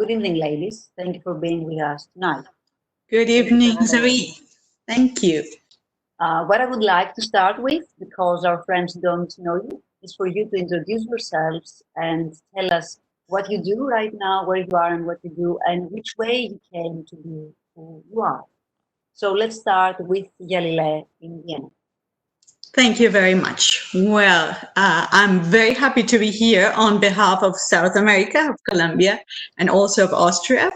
Good evening, ladies. Thank you for being with us tonight. Good evening, Zoe. Thank you. What I would like to start with, because our friends don't know you, is for you to introduce yourselves and tell us what you do right now, where you are and what you do, and which way you came to be who you are. So let's start with Yalile in Vienna. Thank you very much. Well, I'm very happy to be here on behalf of South America, of Colombia, and also of Austria.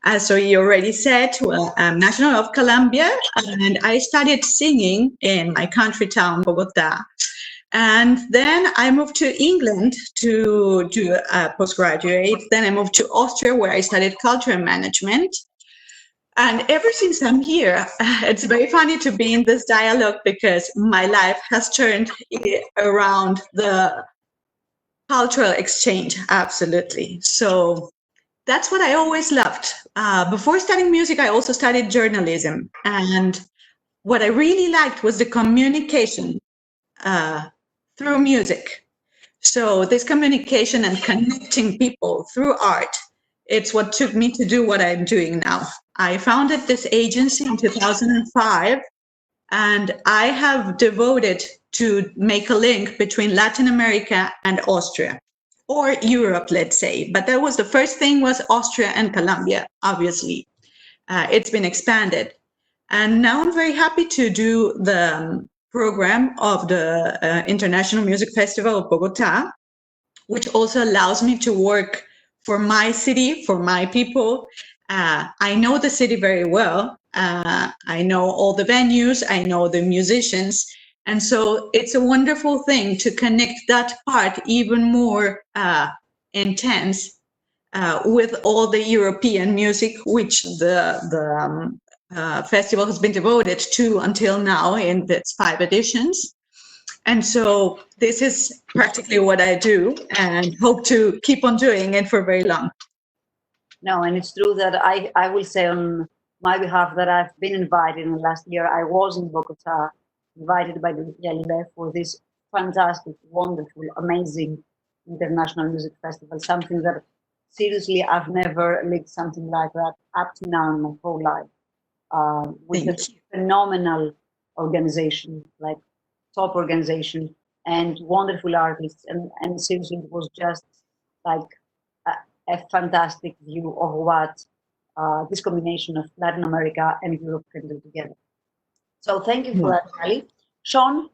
As you already said, well, I'm national of Colombia, and I studied singing in my country town, Bogotá. And then I moved to England to do a postgraduate. Then I moved to Austria, where I studied cultural management. And ever since I'm here, it's very funny to be in this dialogue because my life has turned around the cultural exchange, absolutely. So that's what I always loved. Before studying music, I also studied journalism. And what I really liked was the communication through music. So this communication and connecting people through art, it's what took me to do what I'm doing now. I founded this agency in 2005, and I have devoted to make a link between Latin America and Austria, or Europe, let's say. But that was the first thing was Austria and Colombia, obviously. It's been expanded. And now I'm very happy to do the program of the International Music Festival of Bogotá, which also allows me to work for my city, for my people. I know the city very well. I know all the venues, I know the musicians. And so it's a wonderful thing to connect that part even more intense with all the European music, which the festival has been devoted to until now in its 5 editions. And so this is practically what I do and hope to keep on doing it for very long. No, and it's true that I will say on my behalf that I've been invited in the last year. I was in Bogotá, invited by the Yalile for this fantastic, wonderful, amazing international music festival, something that seriously I've never lived something like that up to now in my whole life. With a phenomenal organization, like top organization and wonderful artists, and seriously it was just like a fantastic view of what this combination of Latin America and Europe can do together. So thank you for that, Ali. Shawn?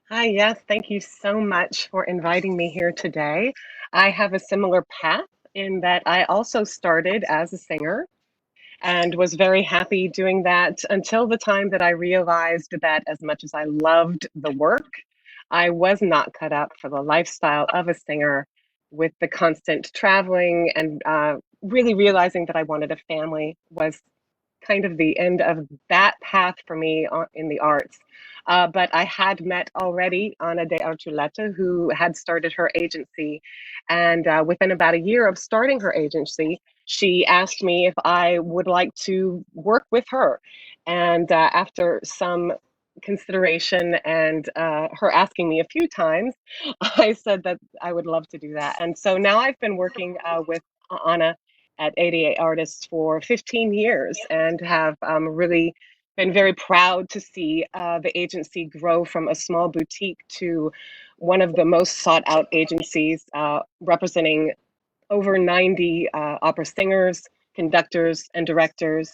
Hi, yes, thank you so much for inviting me here today. I have a similar path in that I also started as a singer and was very happy doing that until the time that I realized that as much as I loved the work, I was not cut out for the lifestyle of a singer with the constant traveling, and really realizing that I wanted a family was kind of the end of that path for me in the arts. But I had met already Ana de Archuleta, who had started her agency. And within about a year of starting her agency, she asked me if I would like to work with her. And after some consideration and her asking me a few times, I said that I would love to do that. And so now I've been working with Ana at 88 Artists for 15 years and have really been very proud to see the agency grow from a small boutique to one of the most sought out agencies, representing over 90 opera singers, conductors, and directors,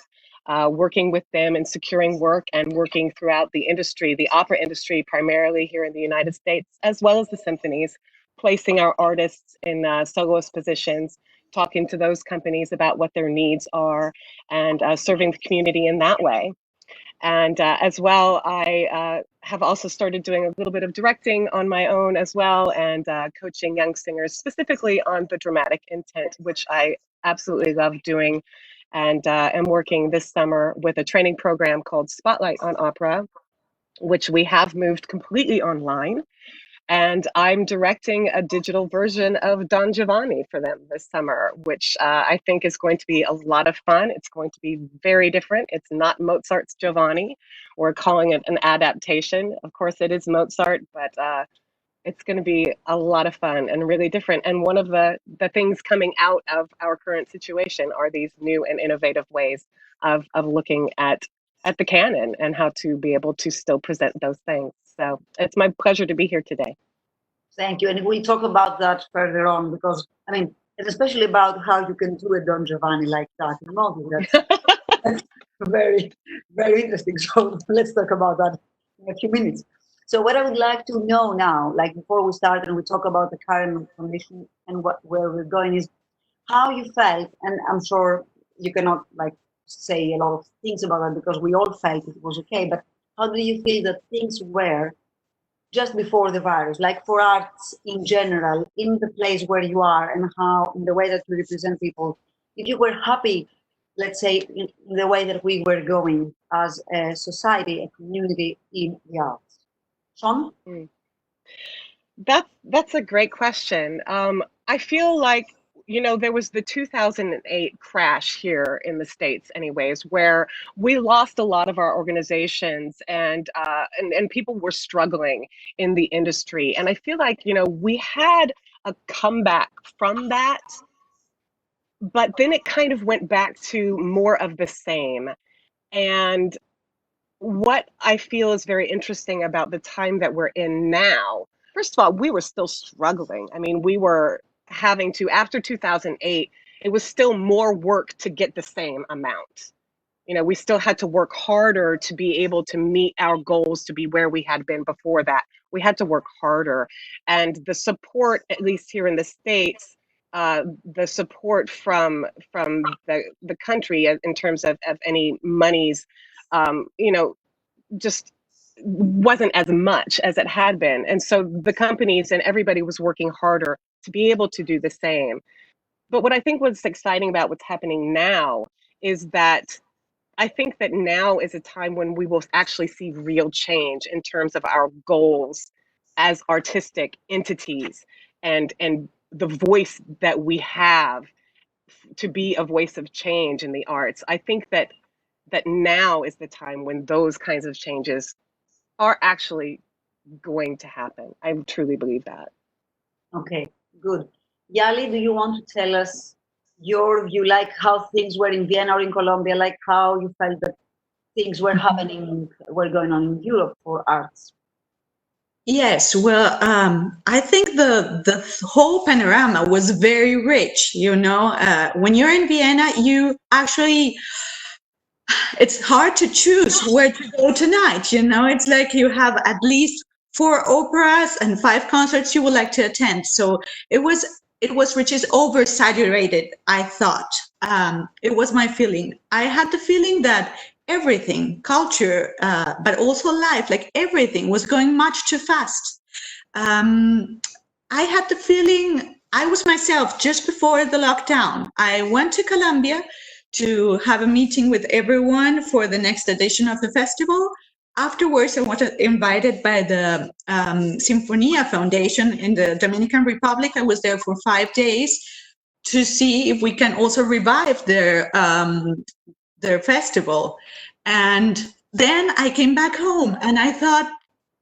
working with them and securing work and working throughout the industry, the opera industry, primarily here in the United States, as well as the symphonies, placing our artists in soloist positions, talking to those companies about what their needs are, and serving the community in that way. And as well, I have also started doing a little bit of directing on my own as well, and coaching young singers specifically on the dramatic intent, which I absolutely love doing. And am working this summer with a training program called Spotlight on Opera, which we have moved completely online. And I'm directing a digital version of Don Giovanni for them this summer, which I think is going to be a lot of fun. It's going to be very different. It's not Mozart's Giovanni. We're calling it an adaptation. Of course, it is Mozart, but It's going to be a lot of fun and really different. And one of the things coming out of our current situation are these new and innovative ways of looking at the canon and how to be able to still present those things. So it's my pleasure to be here today. Thank you. And we'll talk about that further on, because, I mean, it's especially about how you can do a Don Giovanni like that. You know, that's very, very interesting. So let's talk about that in a few minutes. So what I would like to know now, like before we start and we talk about the current condition and where we're going, is how you felt. And I'm sure you cannot like say a lot of things about that because we all felt it was okay. But how do you feel that things were just before the virus, like for arts in general, in the place where you are and how, in the way that you represent people, if you were happy, let's say, in the way that we were going as a society, a community in the arts? Shawn? That's a great question. I feel like, you know, there was the 2008 crash here in the States anyways, where we lost a lot of our organizations and people were struggling in the industry. And I feel like, you know, we had a comeback from that, but then it kind of went back to more of the same. And what I feel is very interesting about the time that we're in now, first of all, we were still struggling. I mean, we were having to, after 2008, it was still more work to get the same amount. You know, we still had to work harder to be able to meet our goals, to be where we had been before that. We had to work harder. And the support, at least here in the States, the support from the country in terms of any monies, you know, just wasn't as much as it had been. And so the companies and everybody was working harder to be able to do the same. But what I think what's exciting about what's happening now is that I think that now is a time when we will actually see real change in terms of our goals as artistic entities and the voice that we have to be a voice of change in the arts. I think that now is the time when those kinds of changes are actually going to happen. I truly believe that. Okay, good. Yali, do you want to tell us your view, like how things were in Vienna or in Colombia, like how you felt that things were happening, were going on in Europe for arts? Yes, well, I think the whole panorama was very rich. You know, when you're in Vienna, you actually, it's hard to choose where to go tonight. You know, it's like you have at least 4 operas and 5 concerts you would like to attend. So it was which is oversaturated, I thought. It was my feeling. I had the feeling that everything, culture, but also life, like everything was going much too fast. I had the feeling I was myself just before the lockdown. I went to Colombia to have a meeting with everyone for the next edition of the festival. Afterwards, I was invited by the Sinfonia Foundation in the Dominican Republic. I was there for 5 days to see if we can also revive their festival. And then I came back home and I thought,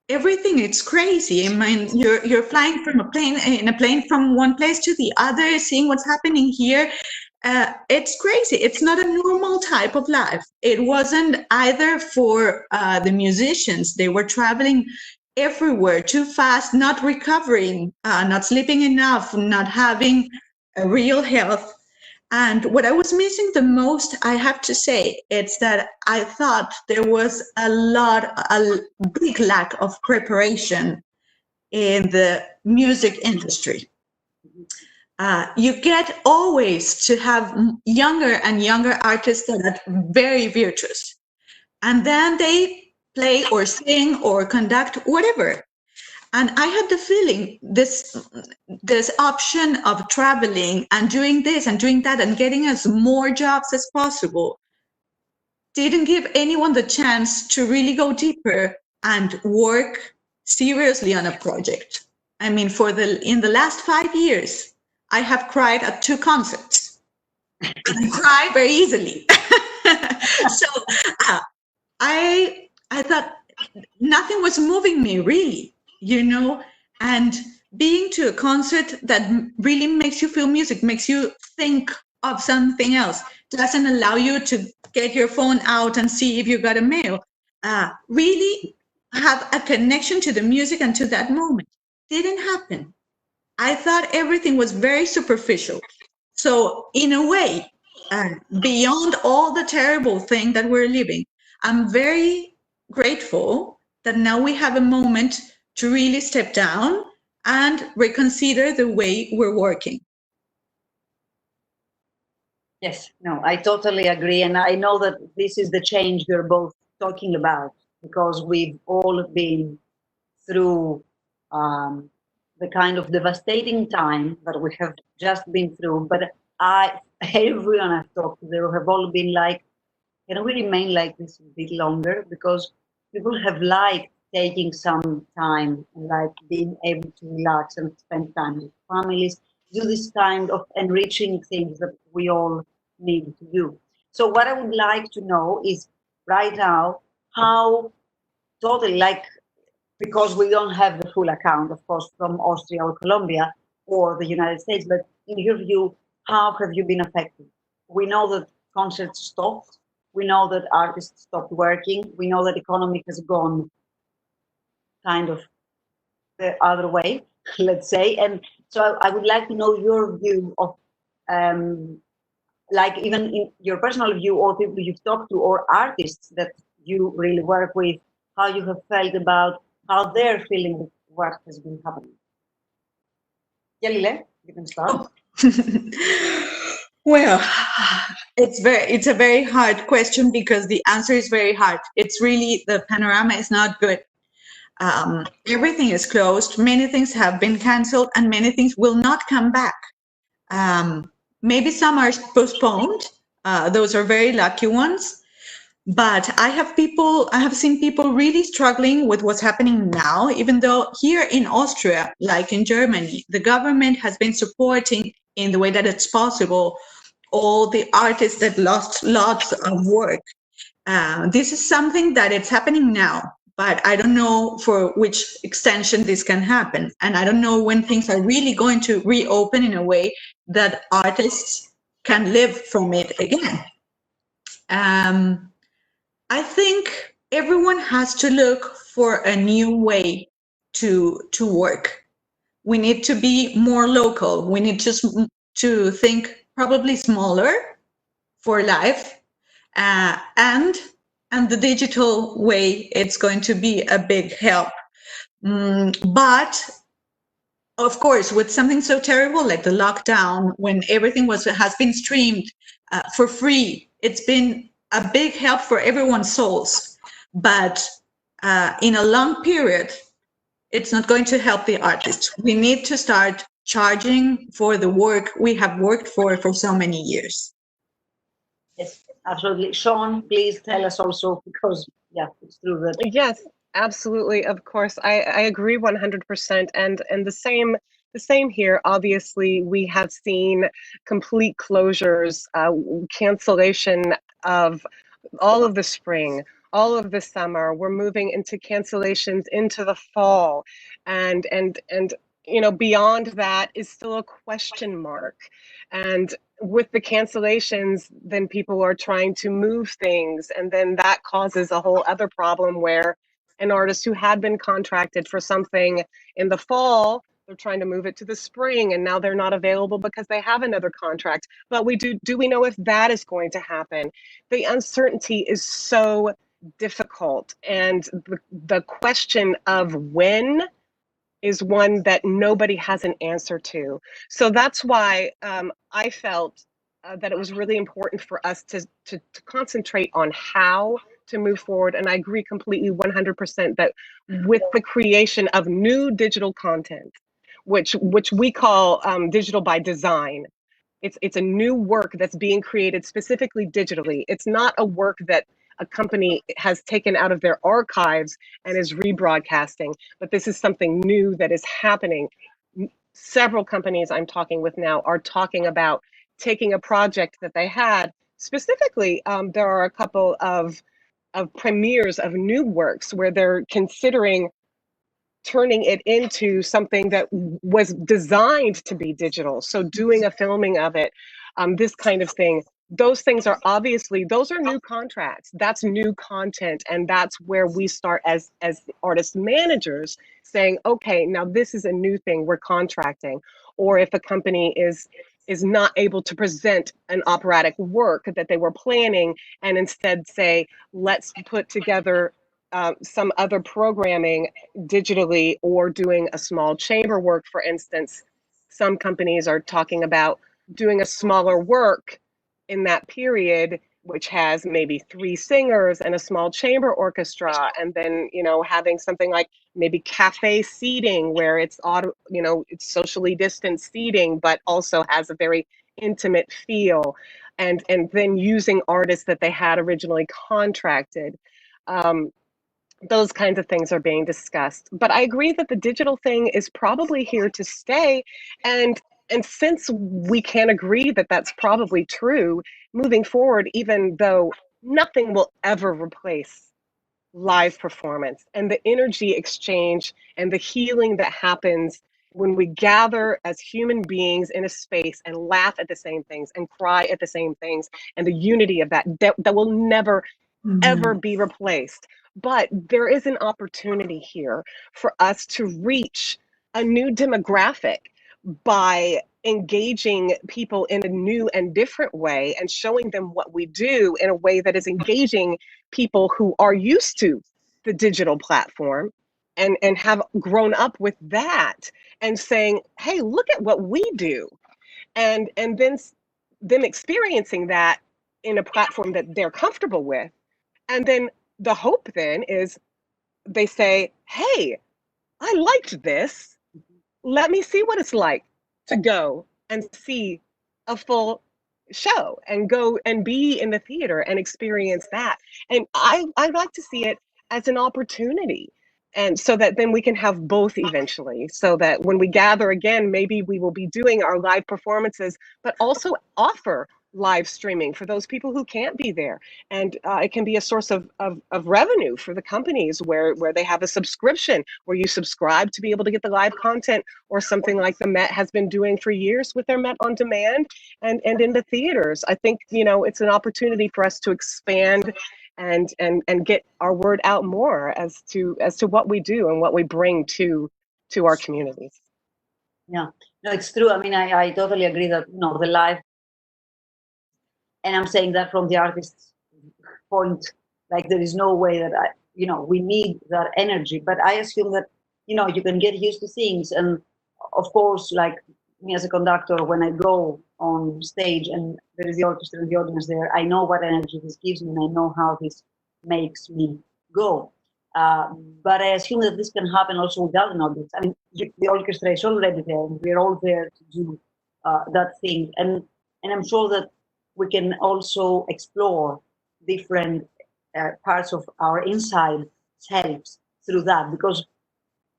everything, it's crazy. I mean, you're flying from in a plane from one place to the other, seeing what's happening here. It's crazy. It's not a normal type of life. It wasn't either for the musicians. They were traveling everywhere too fast, not recovering, not sleeping enough, not having a real health. And what I was missing the most, I have to say, it's that I thought there was a big lack of preparation in the music industry. You get always to have younger and younger artists that are very virtuous. And then they play or sing or conduct, whatever. And I had the feeling this option of traveling and doing this and doing that and getting as more jobs as possible didn't give anyone the chance to really go deeper and work seriously on a project. I mean, in the last 5 years, I have cried at 2 concerts. I cry very easily. So I thought nothing was moving me really, you know. And being to a concert that really makes you feel music, makes you think of something else, doesn't allow you to get your phone out and see if you got a mail, really have a connection to the music and to that moment. Didn't happen. I thought everything was very superficial. So in a way, beyond all the terrible thing that we're living, I'm very grateful that now we have a moment to really step down and reconsider the way we're working. Yes, no, I totally agree. And I know that this is the change we're both talking about, because we've all been through the kind of devastating time that we have just been through. But everyone I've talked to, they have all been like, can we remain like this a bit longer? Because people have liked taking some time and like being able to relax and spend time with families, do this kind of enriching things that we all need to do. So what I would like to know is right now, how totally like, because we don't have the full account, of course, from Austria or Colombia or the United States, but in your view, how have you been affected? We know that concerts stopped. We know that artists stopped working. We know that economy has gone kind of the other way, let's say. And so I would like to know your view of, like even in your personal view, or people you've talked to, or artists that you really work with, how you have felt about how they're feeling with what has been happening. Yalile, you can start. Well, it's a very hard question because the answer is very hard. It's really, the panorama is not good. Everything is closed. Many things have been canceled, and many things will not come back. Maybe some are postponed. Those are very lucky ones. But I have seen people really struggling with what's happening now, even though here in Austria, like in Germany, the government has been supporting in the way that it's possible all the artists that lost lots of work. This is something that it's happening now, but I don't know for which extension this can happen. And I don't know when things are really going to reopen in a way that artists can live from it again. I think everyone has to look for a new way to work. We need to be more local. We need to think probably smaller for life, and the digital way, it's going to be a big help. But of course, with something so terrible like the lockdown, when everything has been streamed for free, it's been a big help for everyone's souls. But in a long period, it's not going to help the artists. We need to start charging for the work we have worked for so many years. Yes, absolutely. Shawn, please tell us also, because yeah, it's true that. Yes, absolutely. Of course, I agree 100%. And the same here. Obviously, we have seen complete closures, cancellation of all of the spring, all of the summer. We're moving into cancellations into the fall, and you know, beyond that is still a question mark. And with the cancellations, then people are trying to move things, and then that causes a whole other problem where an artist who had been contracted for something in the fall, they're trying to move it to the spring, and now they're not available because they have another contract. But do we know if that is going to happen? The uncertainty is so difficult, and the question of when is one that nobody has an answer to. So that's why I felt that it was really important for us to concentrate on how to move forward. And I agree completely 100% that with the creation of new digital content, which we call digital by design, it's a new work that's being created specifically digitally. It's not a work that a company has taken out of their archives and is rebroadcasting, but this is something new that is happening. Several companies I'm talking with now are talking about taking a project that they had. Specifically, there are a couple of premieres of new works where they're considering turning it into something that was designed to be digital. So doing a filming of it, this kind of thing, those things are obviously, those are new contracts. That's new content. And that's where we start as artist managers saying, okay, now this is a new thing we're contracting. Or if a company is not able to present an operatic work that they were planning and instead say, let's put together some other programming digitally, or doing a small chamber work, for instance. Some companies are talking about doing a smaller work in that period, which has maybe 3 singers and a small chamber orchestra, and then, you know, having something like maybe cafe seating where it's it's socially distanced seating, but also has a very intimate feel, and then using artists that they had originally contracted. Those kinds of things are being discussed. But I agree that the digital thing is probably here to stay. And since we can agree that that's probably true, moving forward, even though nothing will ever replace live performance and the energy exchange and the healing that happens when we gather as human beings in a space and laugh at the same things and cry at the same things, and the unity of that will never ever be replaced. But there is an opportunity here for us to reach a new demographic by engaging people in a new and different way and showing them what we do in a way that is engaging people who are used to the digital platform and have grown up with that, and saying, hey, look at what we do, and then them experiencing that in a platform that they're comfortable with. And then the hope then is they say, hey, I liked this. Let me see what it's like to go and see a full show and go and be in the theater and experience that. And I like to see it as an opportunity. And so that then we can have both eventually, so that when we gather again, maybe we will be doing our live performances, but also offer live streaming for those people who can't be there. And it can be a source of revenue for the companies where they have a subscription where you subscribe to be able to get the live content, or something like the Met has been doing for years with their Met on Demand and in the theaters. I think, you know, it's an opportunity for us to expand and get our word out more as to what we do and what we bring to our communities. Yeah, no, it's true. I mean, I totally agree that, you know, the live, and I'm saying that from the artist's point, like there is no way that we need that energy, but I assume that, you know, you can get used to things. And of course, like me as a conductor, when I go on stage and there is the orchestra and the audience there, I know what energy this gives me and I know how this makes me go. But I assume that this can happen also without an audience. I mean, the orchestra is already there and we're all there to do that thing. And I'm sure that we can also explore different parts of our inside selves through that, because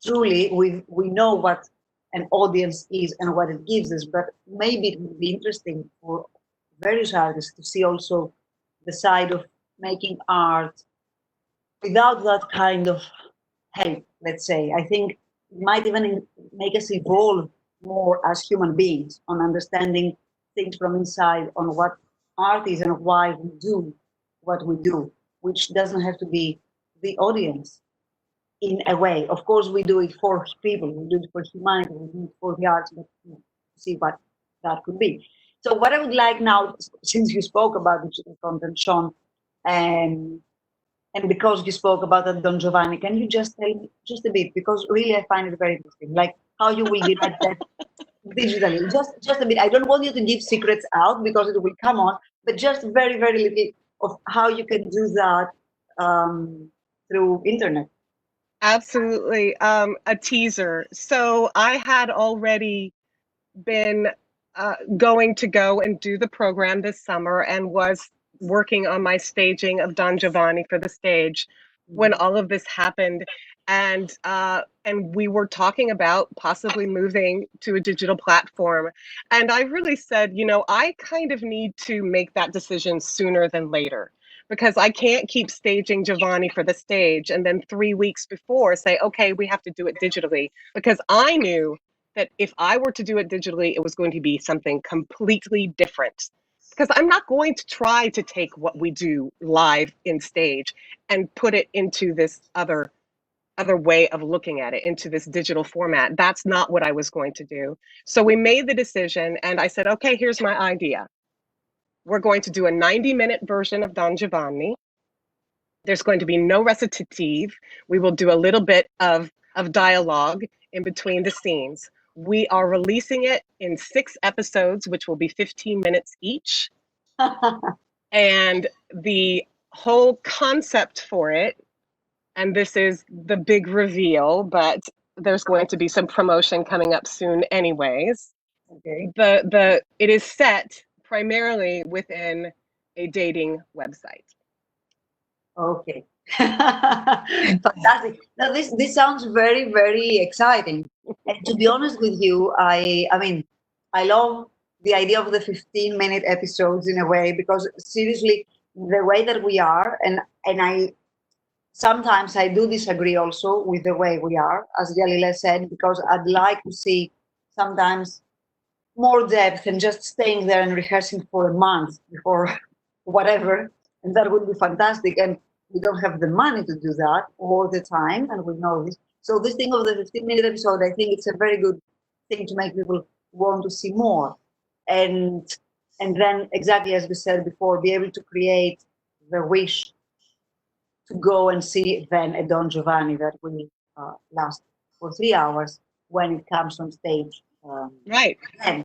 truly we know what an audience is and what it gives us, but maybe it would be interesting for various artists to see also the side of making art without that kind of help, let's say. I think it might even make us evolve more as human beings on understanding things from inside, on what art is and why we do what we do, which doesn't have to be the audience in a way. Of course, we do it for people, we do it for humanity, we do it for the arts, but see what that could be. So what I would like now, since you spoke about digital content, Shawn, and because you spoke about that Don Giovanni, can you just tell me just a bit, because really I find it very interesting, like how you will direct that digitally, just a bit. I don't want you to give secrets out because it will come on, but just very, very little of how you can do that through internet. Absolutely. A teaser. So I had already been going to go and do the program this summer and was working on my staging of Don Giovanni for the stage when all of this happened. And we were talking about possibly moving to a digital platform. And I really said, you know, I kind of need to make that decision sooner than later, because I can't keep staging Giovanni for the stage and then 3 weeks before say, okay, we have to do it digitally, because I knew that if I were to do it digitally, it was going to be something completely different. Because I'm not going to try to take what we do live in stage and put it into this other way of looking at it, into this digital format. That's not what I was going to do. So we made the decision, and I said, okay, here's my idea. We're going to do a 90-minute version of Don Giovanni. There's going to be no recitative. We will do a little bit of dialogue in between the scenes. We are releasing it in 6 episodes, which will be 15 minutes each. And the whole concept for it, and this is the big reveal, but there's going to be some promotion coming up soon anyways. Okay. It is set primarily within a dating website. Okay. Fantastic. Now this sounds very, very exciting. And to be honest with you, I mean, I love the idea of the 15-minute episodes in a way, because seriously, the way that we are, and I sometimes I do disagree also with the way we are, as Yalile said, because I'd like to see sometimes more depth and just staying there and rehearsing for a month before whatever, and that would be fantastic. And we don't have the money to do that all the time, and we know this. So this thing of the 15-minute episode, I think it's a very good thing to make people want to see more. And then, exactly as we said before, be able to create the wish to go and see then a Don Giovanni that will last for 3 hours when it comes on stage. Right. And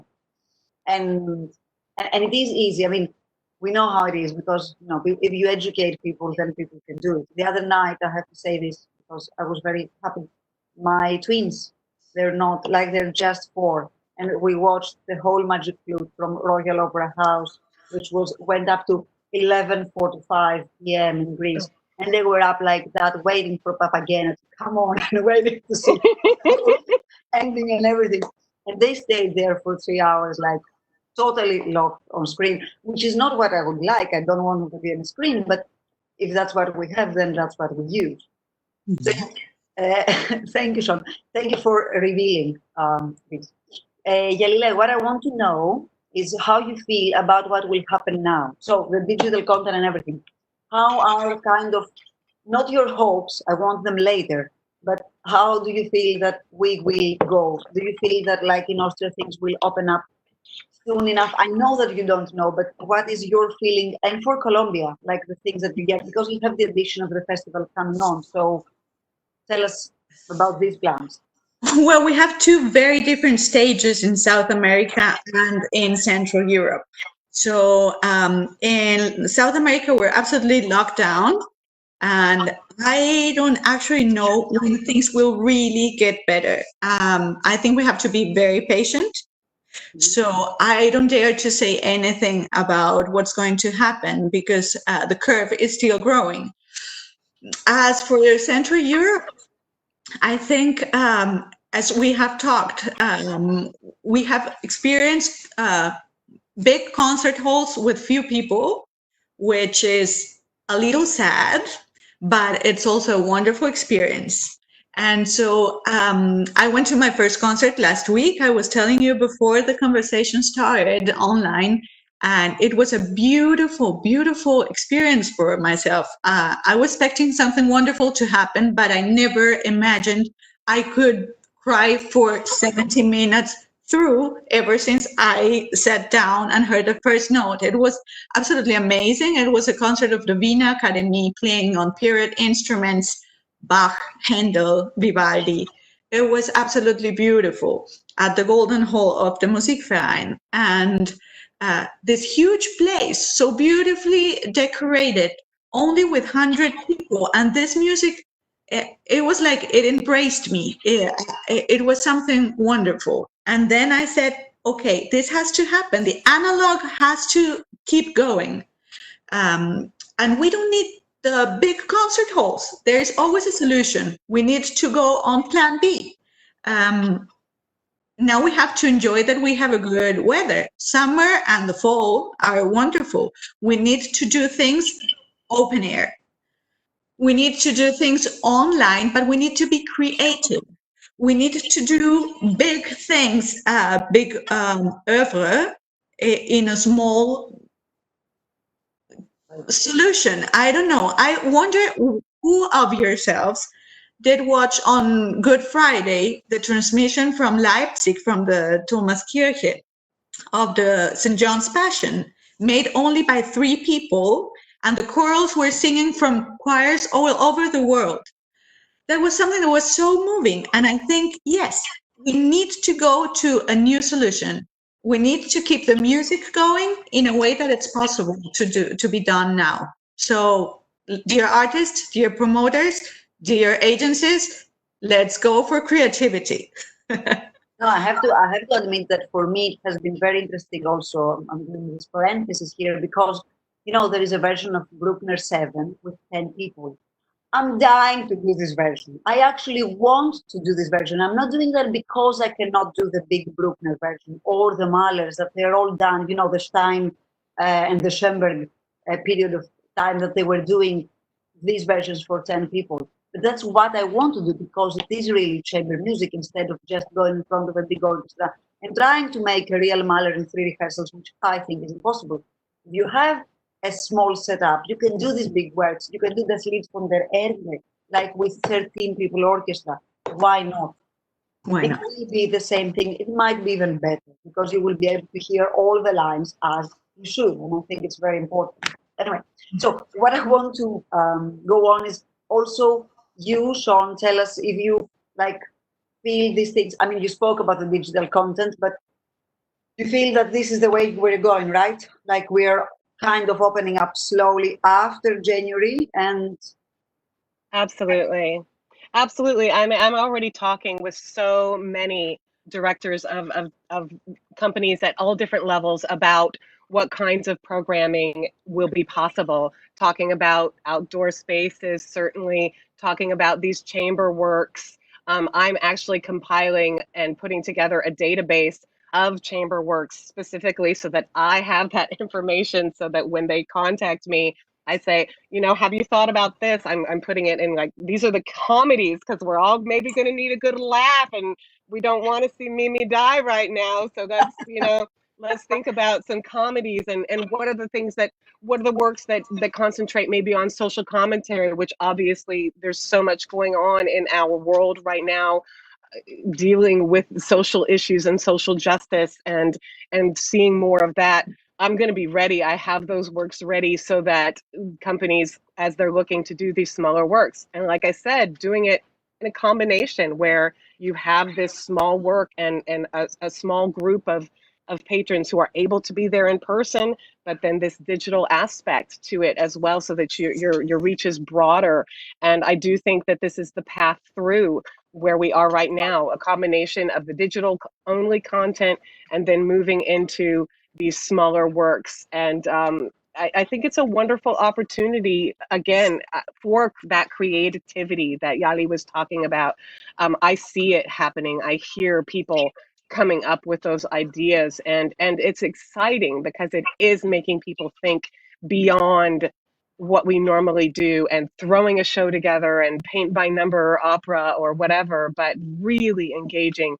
it is easy. I mean, we know how it is, because if you educate people, then people can do it. The other night, I have to say this because I was very happy. My twins, they're not like, they're just 4, and we watched the whole Magic Flute from Royal Opera House, which went up to 11:45 p.m. in Greece, and they were up like that, waiting for Papagena to come on and waiting to see ending and everything, and they stayed there for 3 hours, like totally locked on screen, which is not what I would like. I don't want them to be on screen, but if that's what we have, then that's what we use. Mm-hmm. So, thank you, Shawn. Thank you for revealing this. Yalile, what I want to know is how you feel about what will happen now. So the digital content and everything. How are kind of, not your hopes, I want them later, but how do you feel that we will go? Do you feel that, like in Austria, things will open up soon enough? I know that you don't know, but what is your feeling? And for Colombia, like the things that you get, because you have the addition of the festival coming on. So tell us about these plans. Well, we have 2 very different stages in South America and in Central Europe. So in South America, we're absolutely locked down, and I don't actually know when things will really get better. I think we have to be very patient. So I don't dare to say anything about what's going to happen, because the curve is still growing. As for Central Europe, I think, as we have talked, we have experienced big concert halls with few people, which is a little sad, but it's also a wonderful experience. And so I went to my first concert last week. I was telling you before the conversation started online, and it was a beautiful, beautiful experience for myself. I was expecting something wonderful to happen, but I never imagined I could cry for 70 minutes through ever since I sat down and heard the first note. It was absolutely amazing. It was a concert of the Wiener Academy playing on period instruments, Bach, Handel, Vivaldi. It was absolutely beautiful at the Golden Hall of the Musikverein. And this huge place, so beautifully decorated, only with 100 people. And this music, it was like it embraced me. It was something wonderful. And then I said, okay, this has to happen. The analog has to keep going. And we don't need the big concert halls. There is always a solution. We need to go on plan B. Now we have to enjoy that we have a good weather. Summer and the fall are wonderful. We need to do things open air. We need to do things online, but we need to be creative. We need to do big things, big oeuvre in a small solution. I don't know. I wonder who of yourselves did watch on Good Friday the transmission from Leipzig, from the Thomaskirche, of the St. John's Passion, made only by 3 people, and the chorals were singing from choirs all over the world. That was something that was so moving. And I think, yes, we need to go to a new solution. We need to keep the music going in a way that it's possible to be done now. So, dear artists, dear promoters, dear agencies, let's go for creativity. No, I have to admit that for me it has been very interesting also. I'm doing this parenthesis here because, there is a version of Bruckner 7 with 10 people. I'm dying to do this version. I actually want to do this version. I'm not doing that because I cannot do the big Bruckner version or the Mahlers, that they're all done, the Stein and the Schoenberg period of time that they were doing these versions for 10 people. But that's what I want to do because it is really chamber music instead of just going in front of a big orchestra and trying to make a real Mahler in 3 rehearsals, which I think is impossible. If you have a small setup, you can do these big works. You can do the Lied von der Erde, like with 13 people orchestra. Why not? Why not? It will be the same thing. It might be even better because you will be able to hear all the lines as you should. And I think it's very important. Anyway, so what I want to go on is also you, Shawn, tell us if you feel these things. I mean, you spoke about the digital content, but you feel that this is the way we're going, right? Like we're kind of opening up slowly after January and Absolutely. Absolutely. I'm already talking with so many directors of companies at all different levels about what kinds of programming will be possible. Talking about outdoor spaces, certainly talking about these chamber works. I'm actually compiling and putting together a database of chamber works specifically so that I have that information so that when they contact me, I say, have you thought about this? I'm putting it in these are the comedies because we're all maybe going to need a good laugh and we don't want to see Mimi die right now. So that's, let's think about some comedies and what are the works that concentrate maybe on social commentary, which obviously there's so much going on in our world right now dealing with social issues and social justice and seeing more of that. I'm going to be ready. I have those works ready so that companies, as they're looking to do these smaller works, and like I said, doing it in a combination where you have this small work and a small group of patrons who are able to be there in person, but then this digital aspect to it as well, so that your reach is broader. And I do think that this is the path through where we are right now, a combination of the digital only content and then moving into these smaller works. And I think it's a wonderful opportunity, again, for that creativity that Yali was talking about. I see it happening. I hear people coming up with those ideas, and it's exciting because it is making people think beyond what we normally do and throwing a show together and paint by number opera or whatever, but really engaging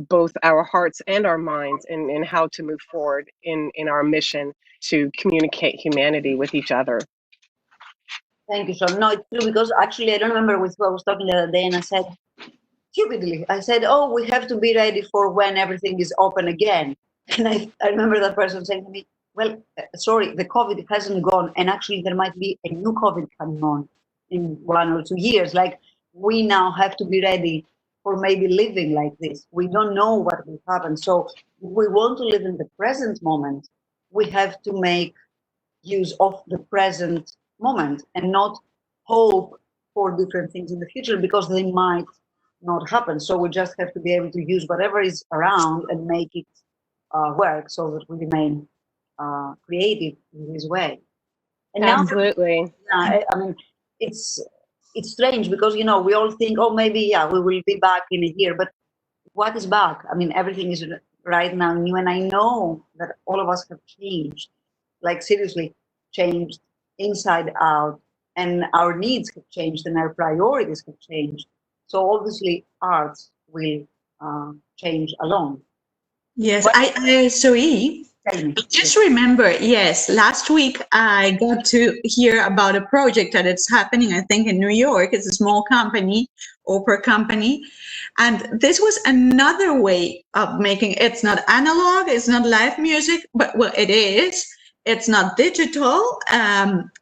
both our hearts and our minds in how to move forward in our mission to communicate humanity with each other. Thank you, Shawn. No, it's true because actually I don't remember with who I was talking the other day and I said, stupidly, oh, we have to be ready for when everything is open again. And I remember that person saying to me, well, sorry, the COVID hasn't gone. And actually there might be a new COVID coming on in 1 or 2 years. Like we now have to be ready for maybe living like this. We don't know what will happen. So if we want to live in the present moment, we have to make use of the present moment and not hope for different things in the future because they might not happen. So we just have to be able to use whatever is around and make it work so that we remain creative in this way. And absolutely. Now, I mean, it's strange because we all think, oh, maybe we will be back in a year, but what is back? I mean, everything is right now new, and I know that all of us have changed, like seriously changed inside out, and our needs have changed and our priorities have changed. So obviously arts will change along. Yes, What- Zoe, Tell me. just remember, yes, last week I got to hear about a project that it's happening, I think, in New York. It's a small company, opera company. And this was another way of making, it's not analog, it's not live music, but well, it is. It's not digital.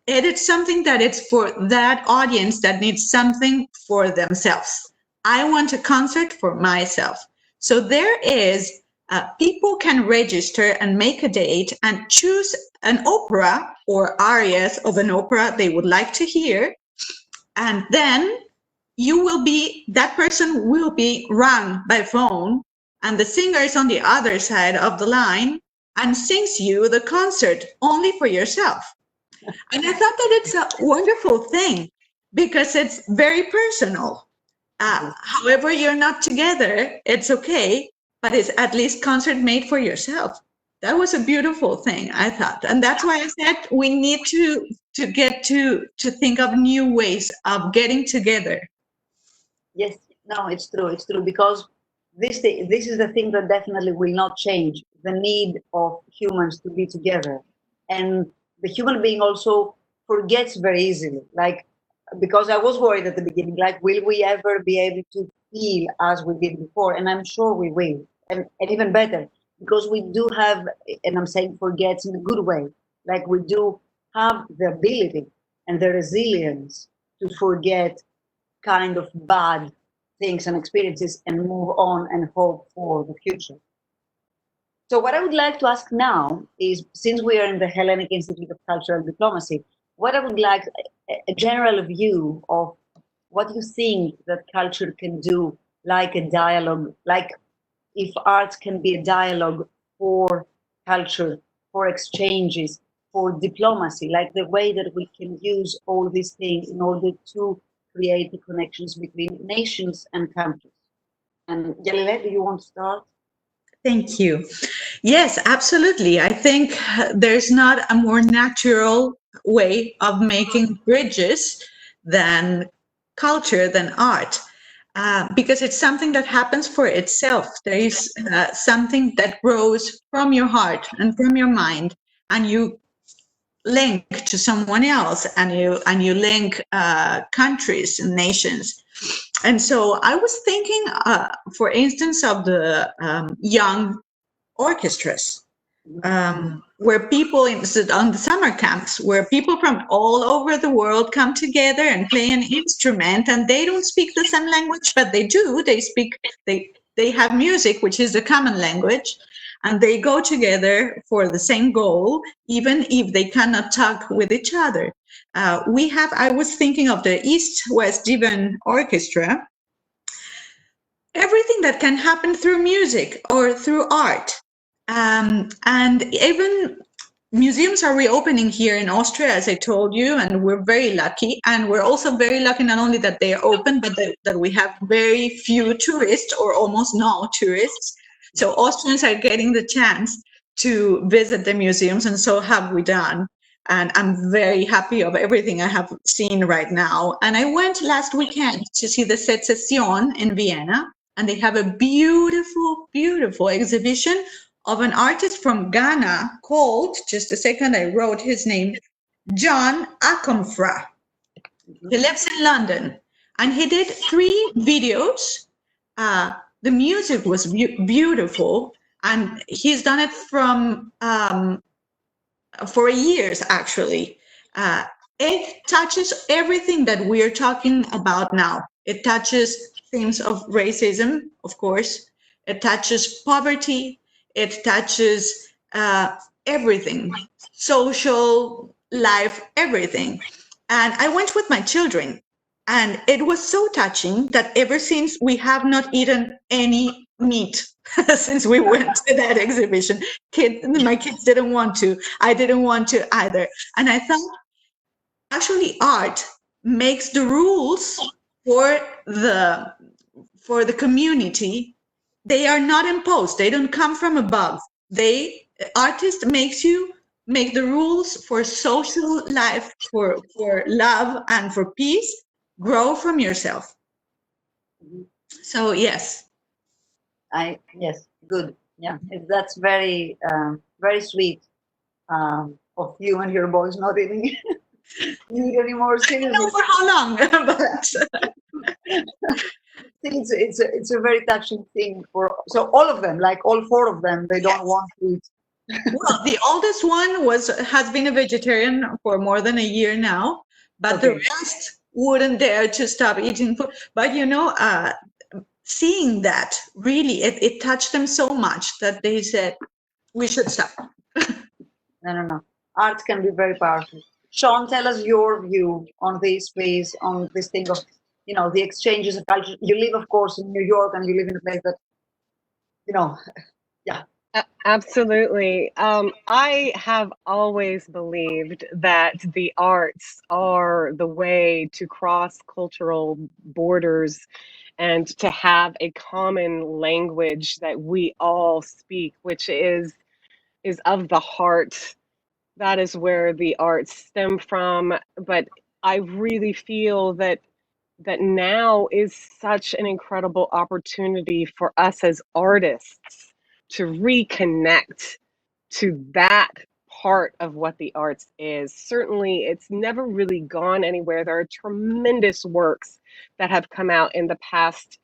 It is something that it's for that audience that needs something for themselves. I want a concert for myself. So there is people can register and make a date and choose an opera or arias of an opera they would like to hear. And then that person will be rung by phone, and the singer is on the other side of the line and sings you the concert only for yourself. And I thought that it's a wonderful thing because it's very personal. However, you're not together, it's okay, but it's at least concert made for yourself. That was a beautiful thing, I thought. And that's why I said we need to get to think of new ways of getting together. Yes, no, it's true, because this is the thing that definitely will not change, the need of humans to be together. And the human being also forgets very easily, like, because I was worried at the beginning, like, will we ever be able to feel as we did before? And I'm sure we will, and even better, because we do have, and I'm saying forgets in a good way, like we do have the ability and the resilience to forget kind of bad things and experiences and move on and hope for the future. So what I would like to ask now is, since we are in the Hellenic Institute of Cultural Diplomacy, what I would like a general view of what you think that culture can do, like a dialogue, like if arts can be a dialogue for culture, for exchanges, for diplomacy, like the way that we can use all these things in order to create the connections between nations and countries. And Yalile, do you want to start? Thank you. Yes, absolutely. I think there's not a more natural way of making bridges than culture, than art, because it's something that happens for itself. There is something that grows from your heart and from your mind, and you link to someone else, and you link countries and nations. And so I was thinking, for instance, of the young orchestras, where people on the summer camps, where people from all over the world come together and play an instrument, and they don't speak the same language, but they do. They have music, which is the common language, and they go together for the same goal, even if they cannot talk with each other. I was thinking of the East-West Divan Orchestra. Everything that can happen through music or through art. And even museums are reopening here in Austria, as I told you, and we're very lucky. And we're also very lucky not only that they are open, but that we have very few tourists, or almost no tourists. So Austrians are getting the chance to visit the museums, and so have we done. And I'm very happy of everything I have seen right now. And I went last weekend to see the Secession in Vienna, and they have a beautiful, beautiful exhibition of an artist from Ghana called, just a second, I wrote his name, John Akomfra. He lives in London, and he did 3 videos. The music was beautiful, and he's done it for years, actually. It touches everything that we are talking about now. It touches themes of racism, of course. It touches poverty. It touches everything, social life, everything. And I went with my children, and it was so touching that ever since we have not eaten any meat since we went to that exhibition. My kids didn't want to. I didn't want to either. And I thought, actually, art makes the rules for the community. They are not imposed. They don't come from above. Artist makes you make the rules for social life, for love and for peace, grow from yourself. So yes. Yes, good. Yeah, that's very very sweet of you and your boys not eating meat anymore. I don't know Seriously, for how long, but it's a very touching thing for so all of them, like all four of them, they don't yes. want to eat. Well, the oldest one has been a vegetarian for more than a year now, but the Okay. rest wouldn't dare to stop eating food. But seeing that really, it touched them so much that they said we should stop. No. Art can be very powerful. Shawn, tell us your view on this, please, on this thing of, the exchanges of culture. You live, of course, in New York, and you live in a place that, yeah. Absolutely. I have always believed that the arts are the way to cross cultural borders and to have a common language that we all speak, which is of the heart. That is where the arts stem from. But I really feel that now is such an incredible opportunity for us as artists to reconnect to that part of what the arts is. Certainly, it's never really gone anywhere. There are tremendous works that have come out in the past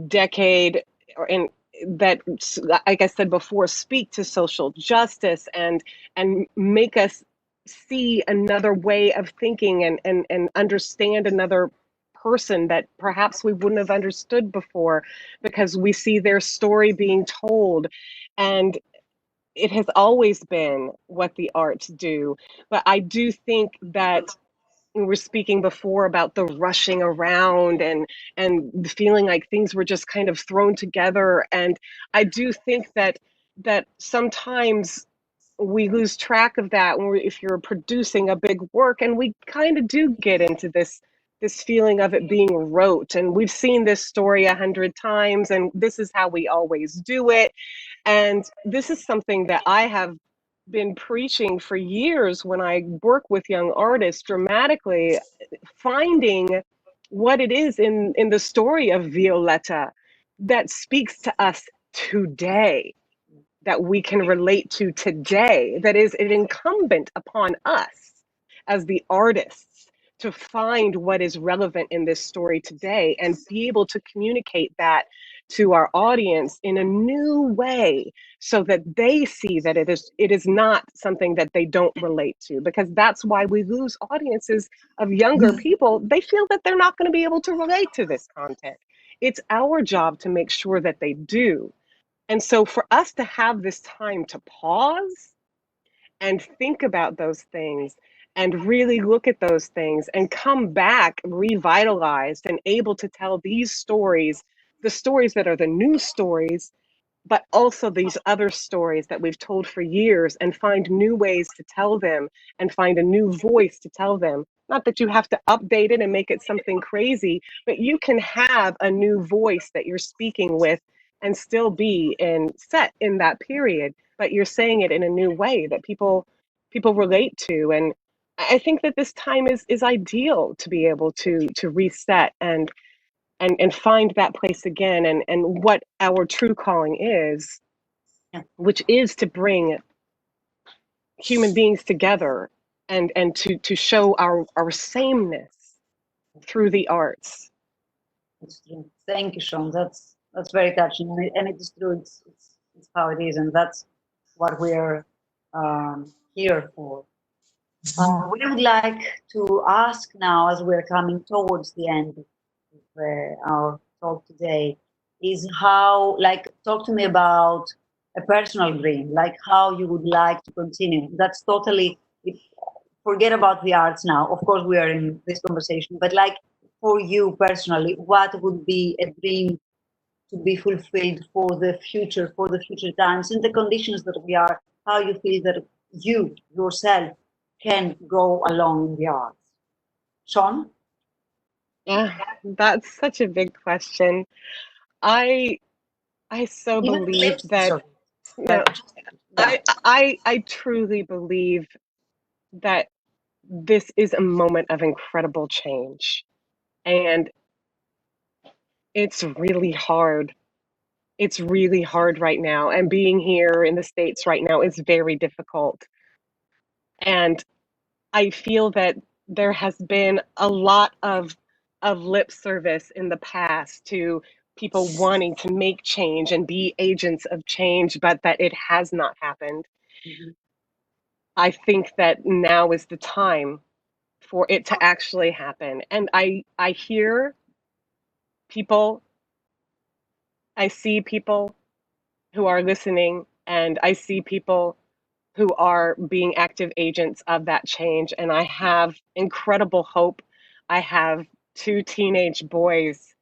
decade or in that, like I said before, speak to social justice and make us see another way of thinking and understand another person that perhaps we wouldn't have understood before because we see their story being told. And it has always been what the arts do. But I do think that we were speaking before about the rushing around and the feeling like things were just kind of thrown together. And I do think that sometimes we lose track of that when if you're producing a big work, and we kind of do get into this feeling of it being rote. And we've seen this story 100 times, and this is how we always do it. And this is something that I have been preaching for years when I work with young artists dramatically, finding what it is in the story of Violetta that speaks to us today, that we can relate to today, that is it incumbent upon us as the artists to find what is relevant in this story today and be able to communicate that to our audience in a new way so that they see that it is not something that they don't relate to, because that's why we lose audiences of younger people. They feel that they're not going to be able to relate to this content. It's our job to make sure that they do. And so for us to have this time to pause and think about those things and really look at those things and come back revitalized and able to tell these stories, the stories that are the new stories, but also these other stories that we've told for years, and find new ways to tell them and find a new voice to tell them. Not that you have to update it and make it something crazy, but you can have a new voice that you're speaking with and still be set in that period, but you're saying it in a new way that people relate to. And I think that this time is ideal to be able to reset and find that place again, and what our true calling is, which is to bring human beings together and to show our sameness through the arts. It's true. Thank you, Shawn. That's very touching, and it is true. It's how it is, and that's what we're here for. What I would like to ask now, as we're coming towards the end of our talk today, is how, talk to me about a personal dream, like how you would like to continue. That's totally, forget about the arts now. Of course, we are in this conversation, but for you personally, what would be a dream to be fulfilled for the future times, in the conditions that we are, how you feel that you yourself can go along in the arts? Shawn? Yeah, that's such a big question. I so Even believe glimpses that, of it, you know, just Yeah. I truly believe that this is a moment of incredible change, and it's really hard. It's really hard right now, and being here in the States right now is very difficult. And I feel that there has been a lot of lip service in the past to people wanting to make change and be agents of change, but that it has not happened. Mhm. I think that now is the time for it to actually happen. And I hear people, I see people who are listening, and I see people who are being active agents of that change. And I have incredible hope. I have two teenage boys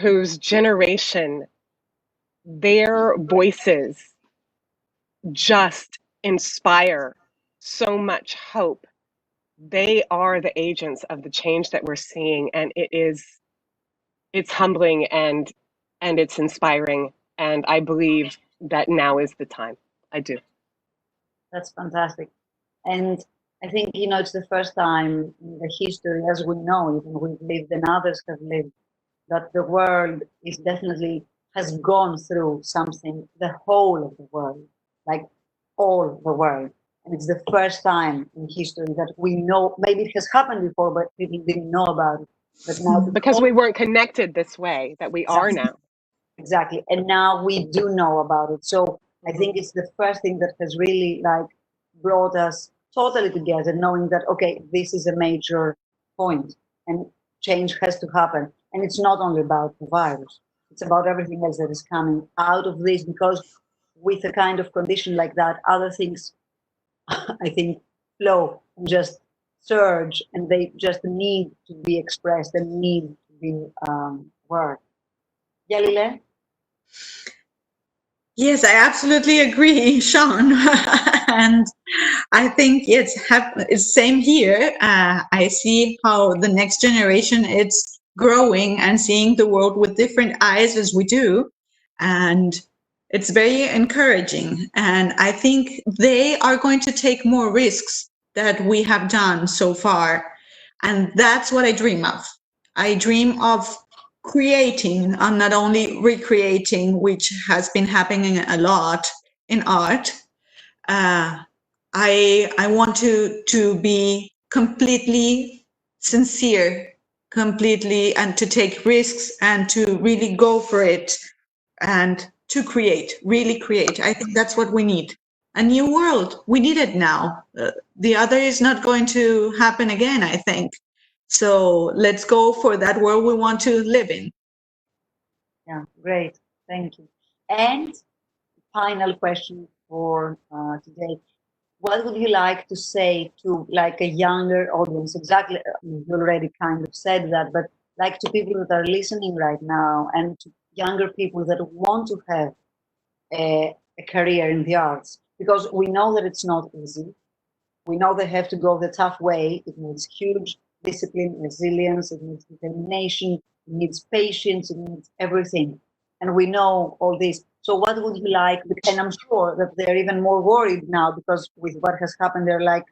whose generation, their voices just inspire so much hope. They are the agents of the change that we're seeing, and it's humbling and it's inspiring. And I believe that now is the time. I do. That's fantastic. And I think, it's the first time in the history, as we know, even we've lived and others have lived, that the world is definitely has gone through something, the whole of the world, like all the world. And it's the first time in history that we know, maybe it has happened before, but people didn't know about it. But now, Because we weren't connected this way that we are now. exactly. And now we do know about it. So I think it's the first thing that has really like brought us totally together, knowing that, okay, this is a major point and change has to happen. And it's not only about the virus, it's about everything else that is coming out of this, because with a kind of condition like that, other things, I think, flow and just surge, and they just need to be expressed and need to be worked. Yalile? Yes, I absolutely agree, Shawn. And I think it's same here. I see how the next generation is growing and seeing the world with different eyes as we do. And it's very encouraging. And I think they are going to take more risks that we have done so far. And that's what I dream of. I dream of creating and not only recreating, which has been happening a lot in art. I want to be completely sincere, completely, and to take risks and to really go for it and to create, really create. I think that's what we need. A new world. We need it now. The other is not going to happen again, I think. So let's go for that world we want to live in. Yeah, great. Thank you. And final question for today. What would you like to say to like a younger audience? Exactly, you already kind of said that, but like to people that are listening right now and to younger people that want to have a career in the arts, because we know that it's not easy. We know they have to go the tough way. It needs huge discipline, resilience, it needs determination, it needs patience, it needs everything. And we know all this. So what would you like? And I'm sure that they're even more worried now, because with what has happened, they're like,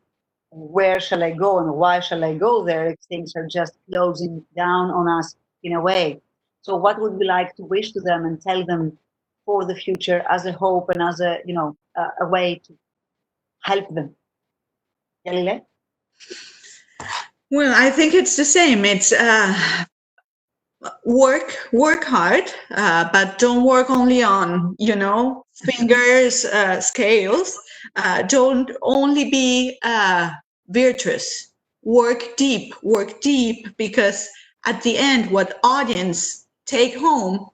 where shall I go and why shall I go there if things are just closing down on us in a way? So what would you like to wish to them and tell them for the future as a hope and as a, a way to help them? Yalile? Well, I think it's the same. It's work hard, but don't work only on, fingers, scales. Don't only be virtuous. Work deep, because at the end, what audience take home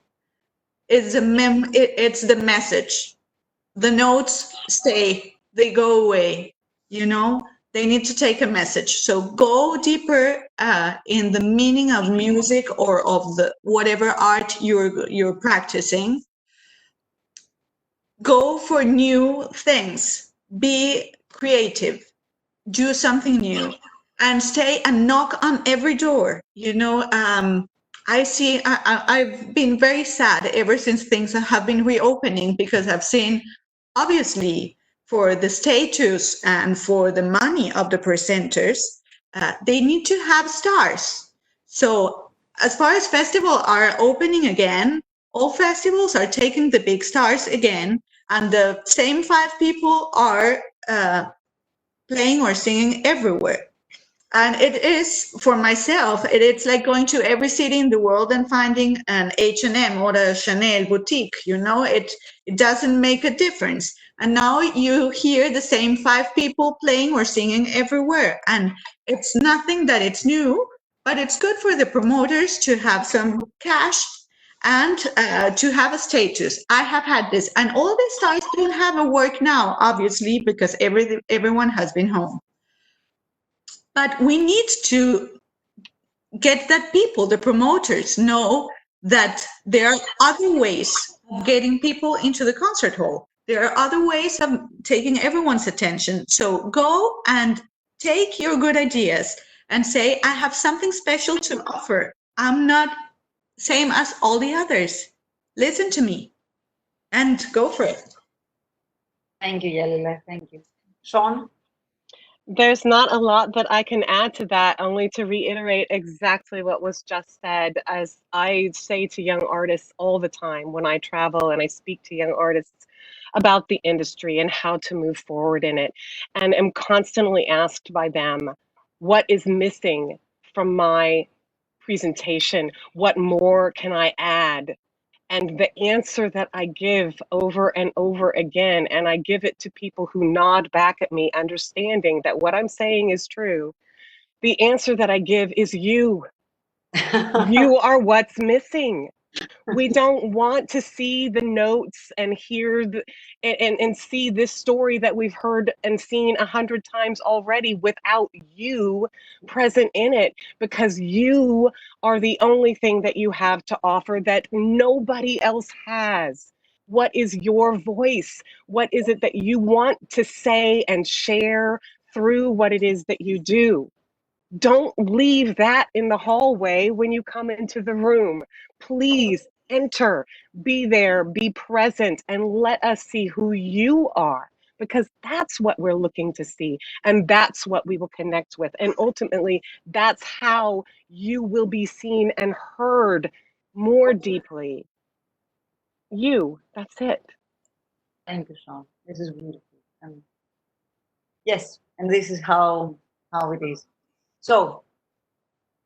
is it's the message. The notes stay, they go away, they need to take a message. So go deeper in the meaning of music or of the whatever art you're practicing. Go for new things, be creative, do something new, and stay and knock on every door. I've been very sad ever since things have been reopening, because I've seen obviously, for the status and for the money of the presenters, they need to have stars. So as far as festivals are opening again, all festivals are taking the big stars again, and the same 5 people are playing or singing everywhere. And it is, for myself, it's like going to every city in the world and finding an H&M or a Chanel boutique, you know, it doesn't make a difference. And now you hear the same 5 people playing or singing everywhere. And it's nothing that it's new, but it's good for the promoters to have some cash and to have a status. I have had this, and all these stars don't have a work now, obviously, because everyone has been home. But we need to get that people, the promoters, know that there are other ways of getting people into the concert hall. There are other ways of taking everyone's attention. So go and take your good ideas and say, I have something special to offer. I'm not same as all the others. Listen to me and go for it. Thank you, Yalile. Thank you. Shawn? There's not a lot that I can add to that, only to reiterate exactly what was just said. As I say to young artists all the time when I travel and I speak to young artists about the industry and how to move forward in it, and am constantly asked by them, what is missing from my presentation? What more can I add? And the answer that I give over and over again, and I give it to people who nod back at me, understanding that what I'm saying is true, the answer that I give is you. You are what's missing. We don't want to see the notes and hear and see this story that we've heard and seen 100 times already without you present in it, because you are the only thing that you have to offer that nobody else has. What is your voice? What is it that you want to say and share through what it is that you do? Don't leave that in the hallway when you come into the room. Please enter, be there, be present, and let us see who you are, because that's what we're looking to see, and that's what we will connect with. And ultimately, that's how you will be seen and heard more deeply. You, that's it. Thank you, Shawn. This is beautiful. Yes, and this is how it is. So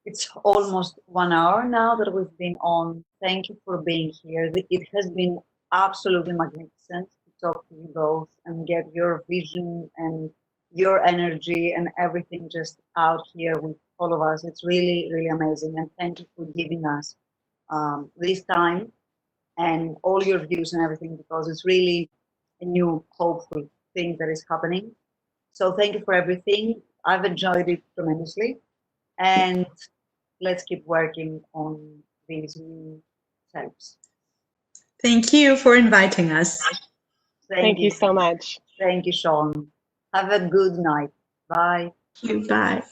it's almost 1 hour now that we've been on. Thank you for being here. It has been absolutely magnificent to talk to you both and get your vision and your energy and everything just out here with all of us. It's really, really amazing. And thank you for giving us this time and all your views and everything, because it's really a new, hopeful thing that is happening. So thank you for everything. I've enjoyed it tremendously. And let's keep working on these new selves. Thank you for inviting us. Thank you so much. Thank you, Shawn. Have a good night. Bye. Thank you. Bye.